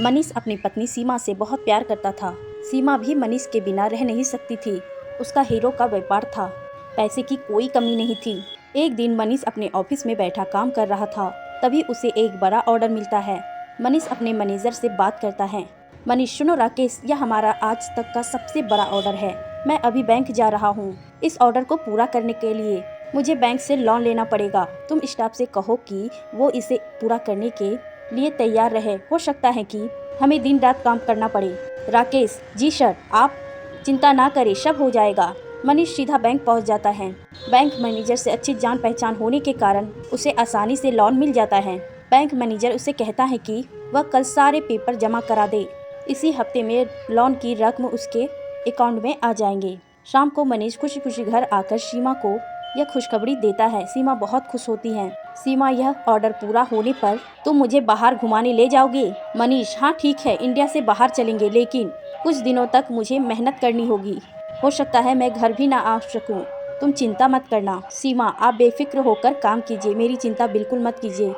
मनीष अपनी पत्नी सीमा से बहुत प्यार करता था। सीमा भी मनीष के बिना रह नहीं सकती थी। उसका हीरो का व्यापार था, पैसे की कोई कमी नहीं थी। एक दिन मनीष अपने ऑफिस में बैठा काम कर रहा था, तभी उसे एक बड़ा ऑर्डर मिलता है। मनीष अपने मैनेजर से बात करता है। मनीष, सुनो राकेश, यह हमारा आज तक का सबसे बड़ा ऑर्डर है। मैं अभी बैंक जा रहा हूँ। इस ऑर्डर को पूरा करने के लिए मुझे बैंक से लोन लेना पड़ेगा। तुम स्टाफ से कहो कि वो इसे पूरा करने के लिए तैयार रहे। हो सकता है कि हमें दिन रात काम करना पड़े। राकेश, जी सर, आप चिंता ना करें, सब हो जाएगा। मनीष सीधा बैंक पहुंच जाता है। बैंक मैनेजर से अच्छी जान पहचान होने के कारण उसे आसानी से लोन मिल जाता है। बैंक मैनेजर उसे कहता है कि वह कल सारे पेपर जमा करा दे। इसी हफ्ते में लोन की रकम उसके अकाउंट में आ जाएंगे। शाम को मनीष खुशी खुशी घर आकर सीमा को यह खुशखबरी देता है। सीमा बहुत खुश होती है। सीमा, यह ऑर्डर पूरा होने पर तुम मुझे बाहर घुमाने ले जाओगे? मनीष, हाँ ठीक है, इंडिया से बाहर चलेंगे, लेकिन कुछ दिनों तक मुझे मेहनत करनी होगी। हो सकता है मैं घर भी ना आ सकूं। तुम चिंता मत करना। सीमा, आप बेफिक्र होकर काम कीजिए, मेरी चिंता बिल्कुल मत कीजिए।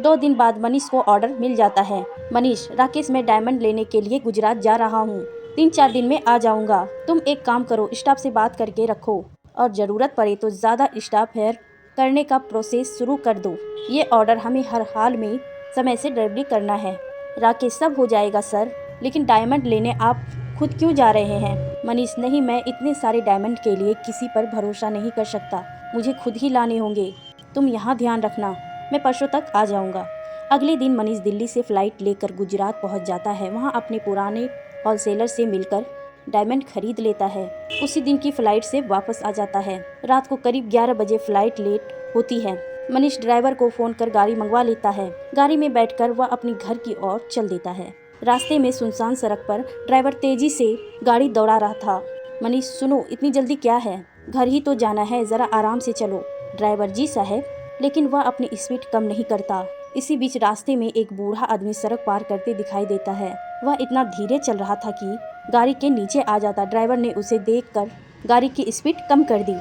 2 दिन बाद मनीष को ऑर्डर मिल जाता है। मनीष, राकेश, मैं डायमंड लेने के लिए गुजरात जा रहा हूँ। 3-4 दिन में आ जाऊँगा। तुम एक काम करो, स्टाफ से बात करके रखो और ज़रूरत पड़े तो ज़्यादा स्टाफ हायर करने का प्रोसेस शुरू कर दो। ये ऑर्डर हमें हर हाल में समय से डिलीवरी करना है। राकेश, सब हो जाएगा सर, लेकिन डायमंड लेने आप खुद क्यों जा रहे हैं? मनीष, नहीं, मैं इतने सारे डायमंड के लिए किसी पर भरोसा नहीं कर सकता। मुझे खुद ही लाने होंगे। तुम यहाँ ध्यान रखना, मैं परसों तक आ जाऊँगा। अगले दिन मनीष दिल्ली से फ्लाइट लेकर गुजरात पहुँच जाता है। वहाँ अपने पुराने होलसेलर से मिलकर डायमंड खरीद लेता है। उसी दिन की फ्लाइट से वापस आ जाता है। रात को करीब 11 बजे फ्लाइट लेट होती है। मनीष ड्राइवर को फोन कर गाड़ी मंगवा लेता है। गाड़ी में बैठकर वह अपने घर की ओर चल देता है। रास्ते में सुनसान सड़क पर ड्राइवर तेजी से गाड़ी दौड़ा रहा था। मनीष, सुनो, इतनी जल्दी क्या है? घर ही तो जाना है, जरा आराम से चलो। ड्राइवर, जी साहब, लेकिन वह अपनी स्पीड कम नहीं करता। इसी बीच रास्ते में एक बूढ़ा आदमी सड़क पार करते दिखाई देता है। वह इतना धीरे चल रहा था कि गाड़ी के नीचे आ जाता। ड्राइवर ने उसे देखकर गाड़ी की स्पीड कम कर दी,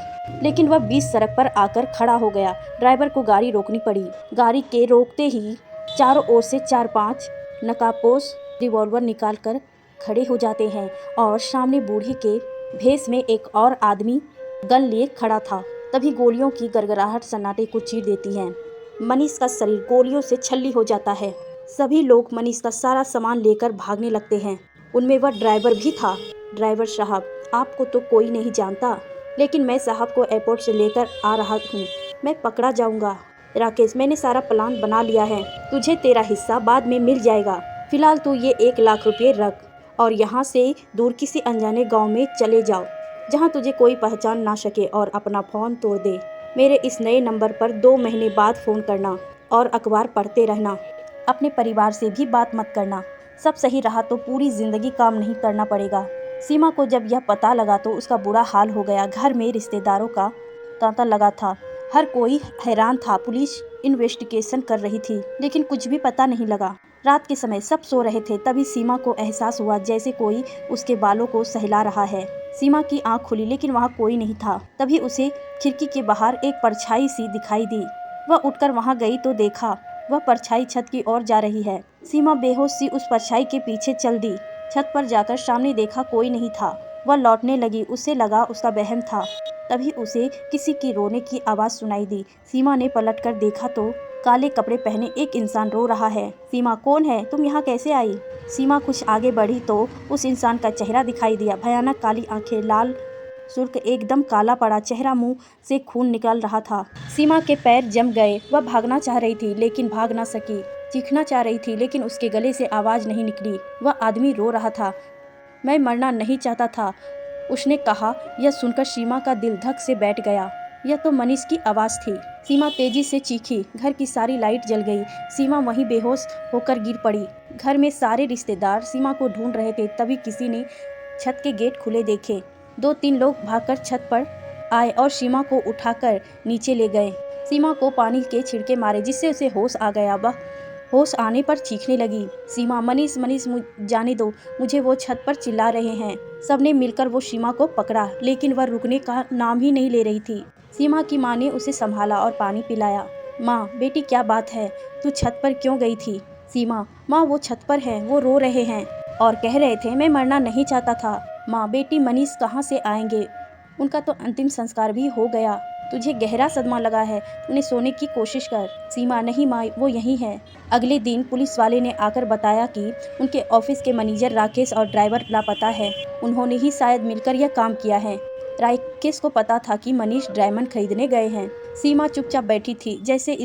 लेकिन वह बीच सड़क पर आकर खड़ा हो गया। ड्राइवर को गाड़ी रोकनी पड़ी। गाड़ी के रोकते ही चारों ओर से 4-5 नकाबपोश रिवॉल्वर निकालकर खड़े हो जाते हैं और सामने बूढ़े के भेष में एक और आदमी गन लिए खड़ा था। तभी गोलियों की गड़गड़ाहट सन्नाटे को चीर देती है। मनीष का शरीर गोलियों से छल्ली हो जाता है। सभी लोग मनीष का सारा सामान लेकर भागने लगते हैं। उनमें वह ड्राइवर भी था। ड्राइवर साहब, आपको तो कोई नहीं जानता, लेकिन मैं साहब को एयरपोर्ट से लेकर आ रहा हूँ। मैं पकड़ा जाऊँगा। राकेश, मैंने सारा प्लान बना लिया है। तुझे तेरा हिस्सा बाद में मिल जाएगा। फिलहाल तू ये 1 लाख रुपये रख और यहाँ से दूर किसी अनजाने गांव में चले जाओ, जहाँ तुझे कोई पहचान ना सके, और अपना फ़ोन तोड़ दे। मेरे इस नए नंबर पर 2 महीने बाद फ़ोन करना और अखबार पढ़ते रहना। अपने परिवार से भी बात मत करना। सब सही रहा तो पूरी ज़िंदगी काम नहीं करना पड़ेगा। सीमा को जब यह पता लगा तो उसका बुरा हाल हो गया। घर में रिश्तेदारों का तांता लगा था। हर कोई हैरान था। पुलिस इन्वेस्टिगेशन कर रही थी, लेकिन कुछ भी पता नहीं लगा। रात के समय सब सो रहे थे। तभी सीमा को एहसास हुआ जैसे कोई उसके बालों को सहला रहा है। सीमा की आंख खुली, लेकिन वहाँ कोई नहीं था। तभी उसे खिड़की के बाहर एक परछाई सी दिखाई दी। वह उठकर वहाँ गई तो देखा वह परछाई छत की ओर जा रही है। सीमा बेहोश सी उस परछाई के पीछे चल दी। छत पर जाकर सामने देखा कोई नहीं था। वह लौटने लगी। उसे लगा उसका वहम था। तभी उसे किसी की रोने की आवाज़ सुनाई दी। सीमा ने पलटकर देखा तो काले कपड़े पहने एक इंसान रो रहा है। सीमा, कौन है? तुम यहाँ कैसे आई? सीमा कुछ आगे बढ़ी तो उस इंसान का चेहरा दिखाई दिया। भयानक काली आंखें, लाल सुर्ख, एकदम काला पड़ा चेहरा, मुंह से खून निकल रहा था। सीमा के पैर जम गए। वह भागना चाह रही थी, लेकिन भाग ना सकी। चीखना चाह रही थी, लेकिन उसके गले से आवाज़ नहीं निकली। वह आदमी रो रहा था। मैं मरना नहीं चाहता था, उसने कहा। यह सुनकर सीमा का दिल धक से बैठ गया। यह तो मनीष की आवाज़ थी। सीमा तेजी से चीखी। घर की सारी लाइट जल गई। सीमा वहीं बेहोश होकर गिर पड़ी। घर में सारे रिश्तेदार सीमा को ढूंढ रहे थे। तभी किसी ने छत के गेट खुले देखे। 2-3 लोग भागकर छत पर आए और सीमा को उठाकर नीचे ले गए। सीमा को पानी के छिड़के मारे, जिससे उसे होश आ गया। वह होश आने पर चीखने लगी, सीमा, मनीष, मनीष, जाने दो मुझे। वो छत पर चिल्ला रहे हैं। सबने मिलकर वो सीमा को पकड़ा, लेकिन वह रुकने का नाम ही नहीं ले रही थी। सीमा की माँ ने उसे संभाला और पानी पिलाया। माँ, बेटी, क्या बात है? तू छत पर क्यों गई थी? सीमा, माँ वो छत पर है, वो रो रहे हैं और कह रहे थे मैं मरना नहीं चाहता था। माँ, बेटी मनीष कहाँ से आएंगे? उनका तो अंतिम संस्कार भी हो गया। तुझे गहरा सदमा लगा है, तूने सोने की कोशिश कर। सीमा, नहीं माँ, वो यहीं है। अगले दिन पुलिस वाले ने आकर बताया कि उनके ऑफिस के मैनेजर राकेश और ड्राइवर लापता है। उन्होंने ही शायद मिलकर यह काम किया है। राकेश को पता था कि मनीष डायमंड खरीदने गए हैं। सीमा चुपचाप बैठी थी, जैसे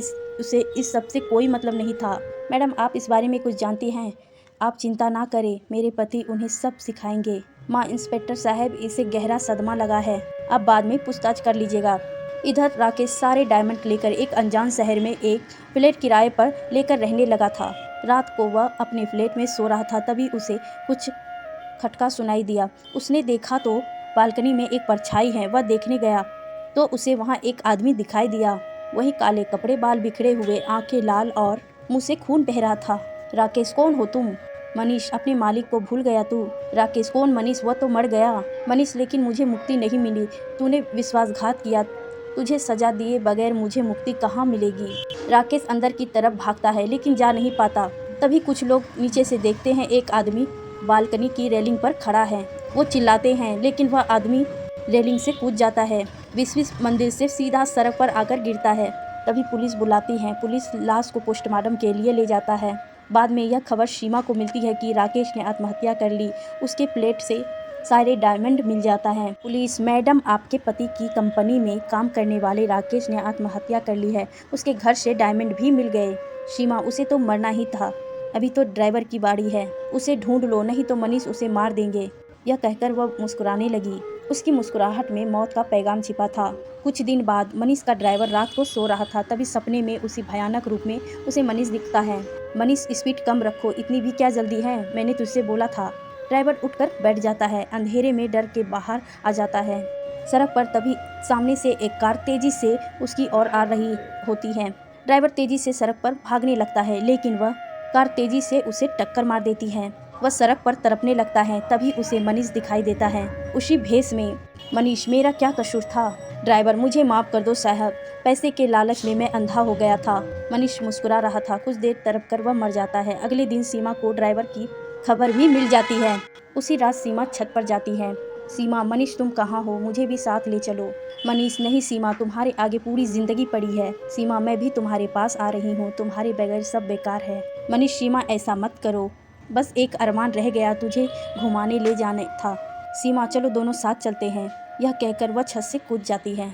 उसे इस सब से कोई मतलब नहीं था। मैडम, आप इस बारे में कुछ जानती हैं? आप चिंता ना करें, मेरे पति उन्हें सब सिखाएंगे। माँ, इंस्पेक्टर साहब, इसे गहरा सदमा लगा है, आप बाद में पूछताछ कर लीजिएगा। इधर राकेश सारे डायमंड लेकर एक अनजान शहर में एक फ्लैट किराए पर लेकर रहने लगा था। रात को वह अपने फ्लैट में सो रहा था, तभी उसे कुछ खटका सुनाई दिया। उसने देखा तो बालकनी में एक परछाई है। वह देखने गया तो उसे वहाँ एक आदमी दिखाई दिया। वही काले कपड़े, बाल बिखरे हुए, आंखें लाल और मुंह से खून बह रहा था। राकेश, कौन हो तुम? मनीष, अपने मालिक को भूल गया तू? राकेश, कौन मनीष? वह तो मर गया। मनीष, लेकिन मुझे मुक्ति नहीं मिली। तूने विश्वासघात किया, तुझे सजा दिए बगैर मुझे मुक्ति कहाँ मिलेगी? राकेश अंदर की तरफ भागता है लेकिन जा नहीं पाता। तभी कुछ लोग नीचे से देखते हैं, एक आदमी बालकनी की रेलिंग पर खड़ा है। वो चिल्लाते हैं लेकिन वह आदमी रेलिंग से कूद जाता है, विश्व मंदिर से सीधा सड़क पर आकर गिरता है। तभी पुलिस बुलाती है। पुलिस लाश को पोस्टमार्टम के लिए ले जाता है। बाद में यह खबर सीमा को मिलती है कि राकेश ने आत्महत्या कर ली। उसके प्लेट से सारे डायमंड मिल जाता है। पुलिस, मैडम, आपके पति की कंपनी में काम करने वाले राकेश ने आत्महत्या कर ली है। उसके घर से डायमंड भी मिल गए। सीमा, उसे तो मरना ही था, अभी तो ड्राइवर की बारी है। उसे ढूंढ लो, नहीं तो मनीष उसे मार देंगे। यह कहकर वह मुस्कुराने लगी। उसकी मुस्कुराहट में मौत का पैगाम छिपा था। कुछ दिन बाद मनीष का ड्राइवर रात को सो रहा था, तभी सपने में उसी भयानक रूप में उसे मनीष दिखता है। मनीष, स्पीड कम रखो, इतनी भी क्या जल्दी है, मैंने तुझसे बोला था। ड्राइवर उठकर बैठ जाता है, अंधेरे में डर के बाहर आ जाता है। सड़क पर तभी सामने से एक कार तेजी से उसकी ओर आ रही होती है। ड्राइवर तेजी से सड़क पर भागने लगता है, लेकिन वह कार तेजी से उसे टक्कर मार देती है। वह सड़क पर तड़पने लगता है। तभी उसे मनीष दिखाई देता है, उसी भेष में। मनीष, मेरा क्या कसूर था? ड्राइवर, मुझे माफ कर दो साहब, पैसे के लालच में मैं अंधा हो गया था। मनीष मुस्कुरा रहा था। कुछ देर तड़प कर वह मर जाता है। अगले दिन सीमा को ड्राइवर की खबर भी मिल जाती है। उसी रात सीमा छत पर जाती है। सीमा, मनीष तुम कहाँ हो? मुझे भी साथ ले चलो। मनीष, नहीं सीमा, तुम्हारे आगे पूरी जिंदगी पड़ी है। सीमा, मैं भी तुम्हारे पास आ रही हूँ, तुम्हारे बगैर सब बेकार है। मनीष, सीमा ऐसा मत करो, बस एक अरमान रह गया, तुझे घुमाने ले जाने था। सीमा, चलो दोनों साथ चलते हैं। यह कहकर वह छत से कूद जाती है।